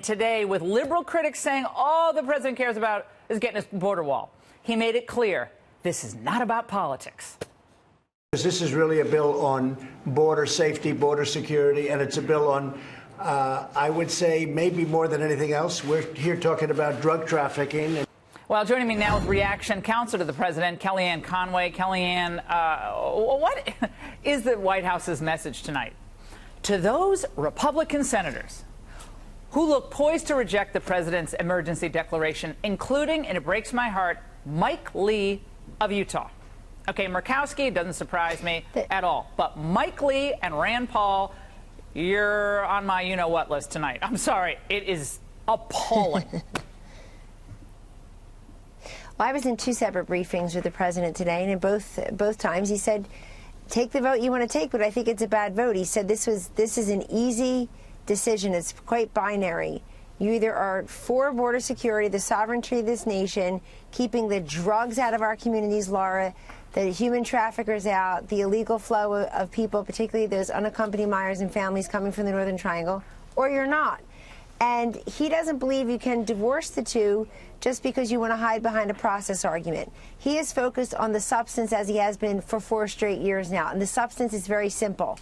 Today, with liberal critics saying all the president cares about is getting his border wall, he made it clear this is not about politics. This is really a bill on border safety, border security, and it's a bill on, I would say, maybe more than anything else, we're here talking about drug trafficking. Well, joining me now with reaction, counsel to the president, Kellyanne Conway. Kellyanne, what is the White House's message tonight to those Republican senators who look poised to reject the president's emergency declaration, including, and it breaks my heart, Mike Lee of Utah? Okay, Murkowski doesn't surprise me at all, but Mike Lee and Rand Paul, you're on my you-know-what list tonight. I'm sorry, it is appalling. Well, I was in two separate briefings with the president today, and in both times he said, take the vote you want to take, but I think it's a bad vote. He said this is an easy decision. It's quite binary. You either are for border security, the sovereignty of this nation, keeping the drugs out of our communities, Laura, the human traffickers out, the illegal flow of people, particularly those unaccompanied minors and families coming from the Northern Triangle, or you're not. And he doesn't believe you can divorce the two just because you want to hide behind a process argument. He is focused on the substance, as he has been for 4 straight years now. And the substance is very simple.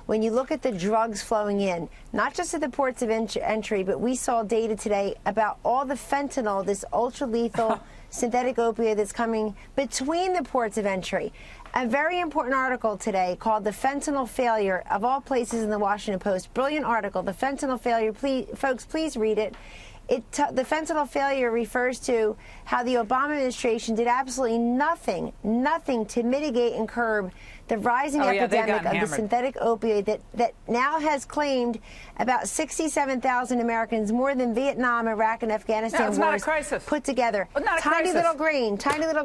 When you look at the drugs flowing in, not just at the ports of entry, but we saw data today about all the fentanyl, this ultra-lethal synthetic opioid that's coming between the ports of entry. A very important article today called The Fentanyl Failure, of all places, in the Washington Post. Brilliant article. The Fentanyl Failure. Folks, please read it. The fentanyl failure refers to how the Obama administration did absolutely nothing to mitigate and curb the rising epidemic of the synthetic opioid that now has claimed about 67,000 Americans, more than Vietnam, Iraq, and Afghanistan wars put together. Tiny little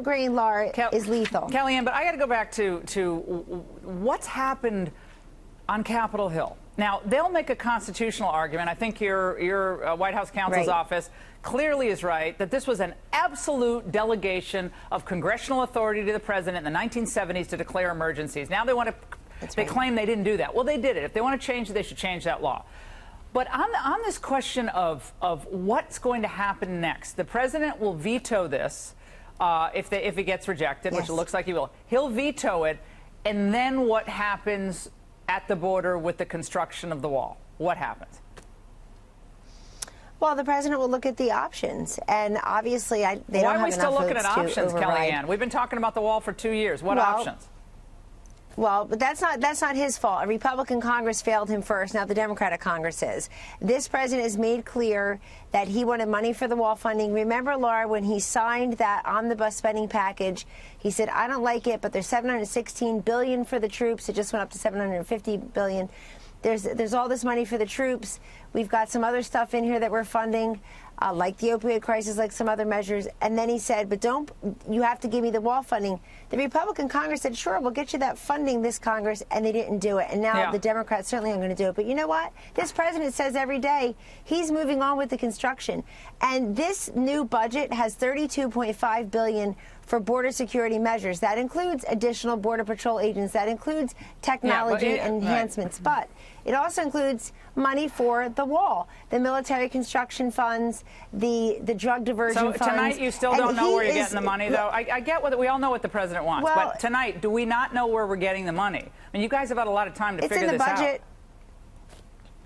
grain, Laura, is lethal. Kellyanne, but I got to go back to what's happened on Capitol Hill. Now, they'll make a constitutional argument. I think your White House counsel's office clearly is right that this was an absolute delegation of congressional authority to the president in the 1970s to declare emergencies. Now they want to claim they didn't do that. Well, they did it. If they want to change it, they should change that law. But on this question of what's going to happen next, the president will veto this if it gets rejected, which it looks like he will. He'll veto it, and then what happens at the border with the construction of the wall? What happens? Well, the president will look at the options, and obviously they don't have enough votes to override. Why are we still looking at options, Kellyanne? We've been talking about the wall for 2 years. What options? Well, but that's not his fault. A Republican Congress failed him first. Now the Democratic Congress is. This president has made clear that he wanted money for the wall funding. Remember, Laura, when he signed that omnibus spending package, he said, I don't like it, but there's $716 billion for the troops. It just went up to $750 billion. There's all this money for the troops. We've got some other stuff in here that we're funding, like the opioid crisis, like some other measures. And then he said, but you have to give me the wall funding. The Republican Congress said, sure, we'll get you that funding this Congress, and they didn't do it. And now the Democrats certainly aren't going to do it. But you know what? This president says every day he's moving on with the construction. And this new budget has $32.5 billion for border security measures. That includes additional Border Patrol agents. That includes technology enhancements. But it also includes money for the wall, the military construction funds, the drug diversion funds. So tonight you still don't know where you're getting the money, though? I get we all know what the president wants. Well, but tonight, do we not know where we're getting the money? I mean, you guys have had a lot of time to figure this out.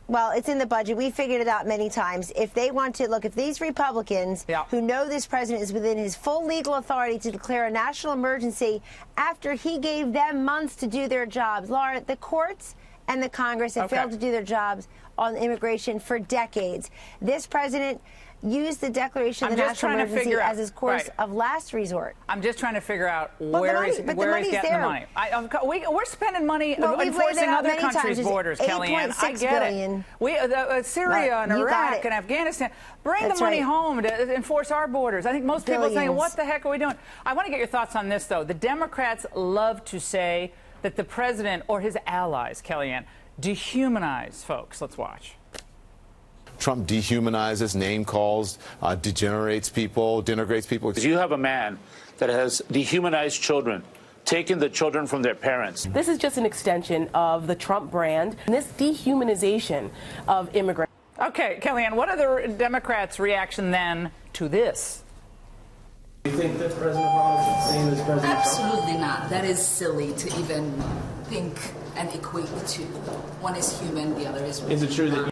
Well, it's in the budget. We figured it out many times. If they want to, look, if these Republicans who know this president is within his full legal authority to declare a national emergency after he gave them months to do their jobs, Laura, the courts and the Congress have failed to do their jobs on immigration for decades. This president used the declaration of the national emergency as his course of last resort. I'm just trying to figure out where he's getting the money. We're spending money enforcing other countries' borders, Kellyanne. I get it. Syria and Iraq and Afghanistan. Bring the money home to enforce our borders. I think most people are saying, what the heck are we doing? I want to get your thoughts on this, though. The Democrats love to say that the president or his allies, Kellyanne, dehumanize folks. Let's watch. Trump dehumanizes, name calls, degenerates people, denigrates people. You have a man that has dehumanized children, taken the children from their parents. This is just an extension of the Trump brand, and this dehumanization of immigrants. Okay, Kellyanne, what are the Democrats' reaction then to this? Do you think that President Obama is the same as President Trump? Absolutely not. That is silly to even think and equate the two. One is human, the other is... Is it true that...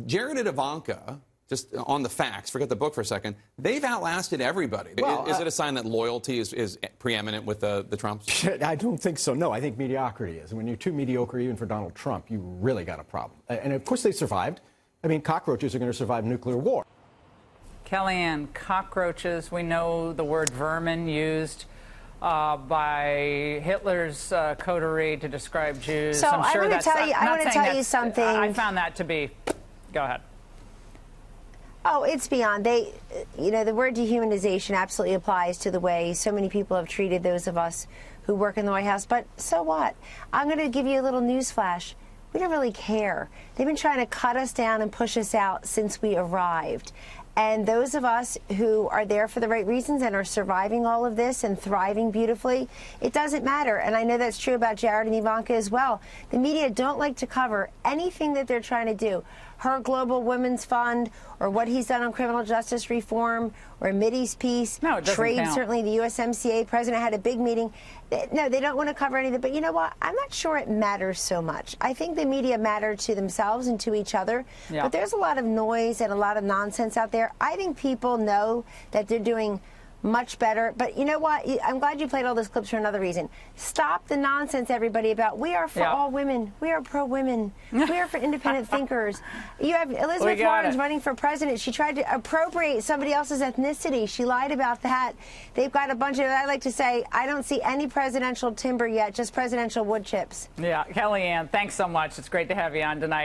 Jared and Ivanka, just on the facts, forget the book for a second, they've outlasted everybody. Well, is it a sign that loyalty is preeminent with the Trumps? I don't think so, no. I think mediocrity is. When you're too mediocre, even for Donald Trump, you really got a problem. And of course they survived. I mean, cockroaches are going to survive nuclear war. Kellyanne, cockroaches, we know the word vermin used by Hitler's coterie to describe Jews. So I'm sure I want to tell you something. I found that to be... Go ahead. Oh, it's beyond. The word dehumanization absolutely applies to the way so many people have treated those of us who work in the White House. But so what? I'm going to give you a little news flash. We don't really care. They've been trying to cut us down and push us out since we arrived. And those of us who are there for the right reasons and are surviving all of this and thriving beautifully, it doesn't matter. And I know that's true about Jared and Ivanka as well. The media don't like to cover anything that they're trying to do. Her Global Women's Fund, or what he's done on criminal justice reform, or Mideast peace, no, it doesn't trade, count. certainly the USMCA president had a big meeting. No, they don't want to cover anything. But you know what? I'm not sure it matters so much. I think the media matter to themselves and to each other. Yeah. But there's a lot of noise and a lot of nonsense out there. I think people know that they're doing much better. But you know what? I'm glad you played all those clips for another reason. Stop the nonsense, everybody, about we are for all women. We are pro-women. We are for independent thinkers. You have Elizabeth Warren's running for president. She tried to appropriate somebody else's ethnicity. She lied about that. They've got a bunch of, I like to say, I don't see any presidential timber yet, just presidential wood chips. Yeah, Kellyanne, thanks so much. It's great to have you on tonight.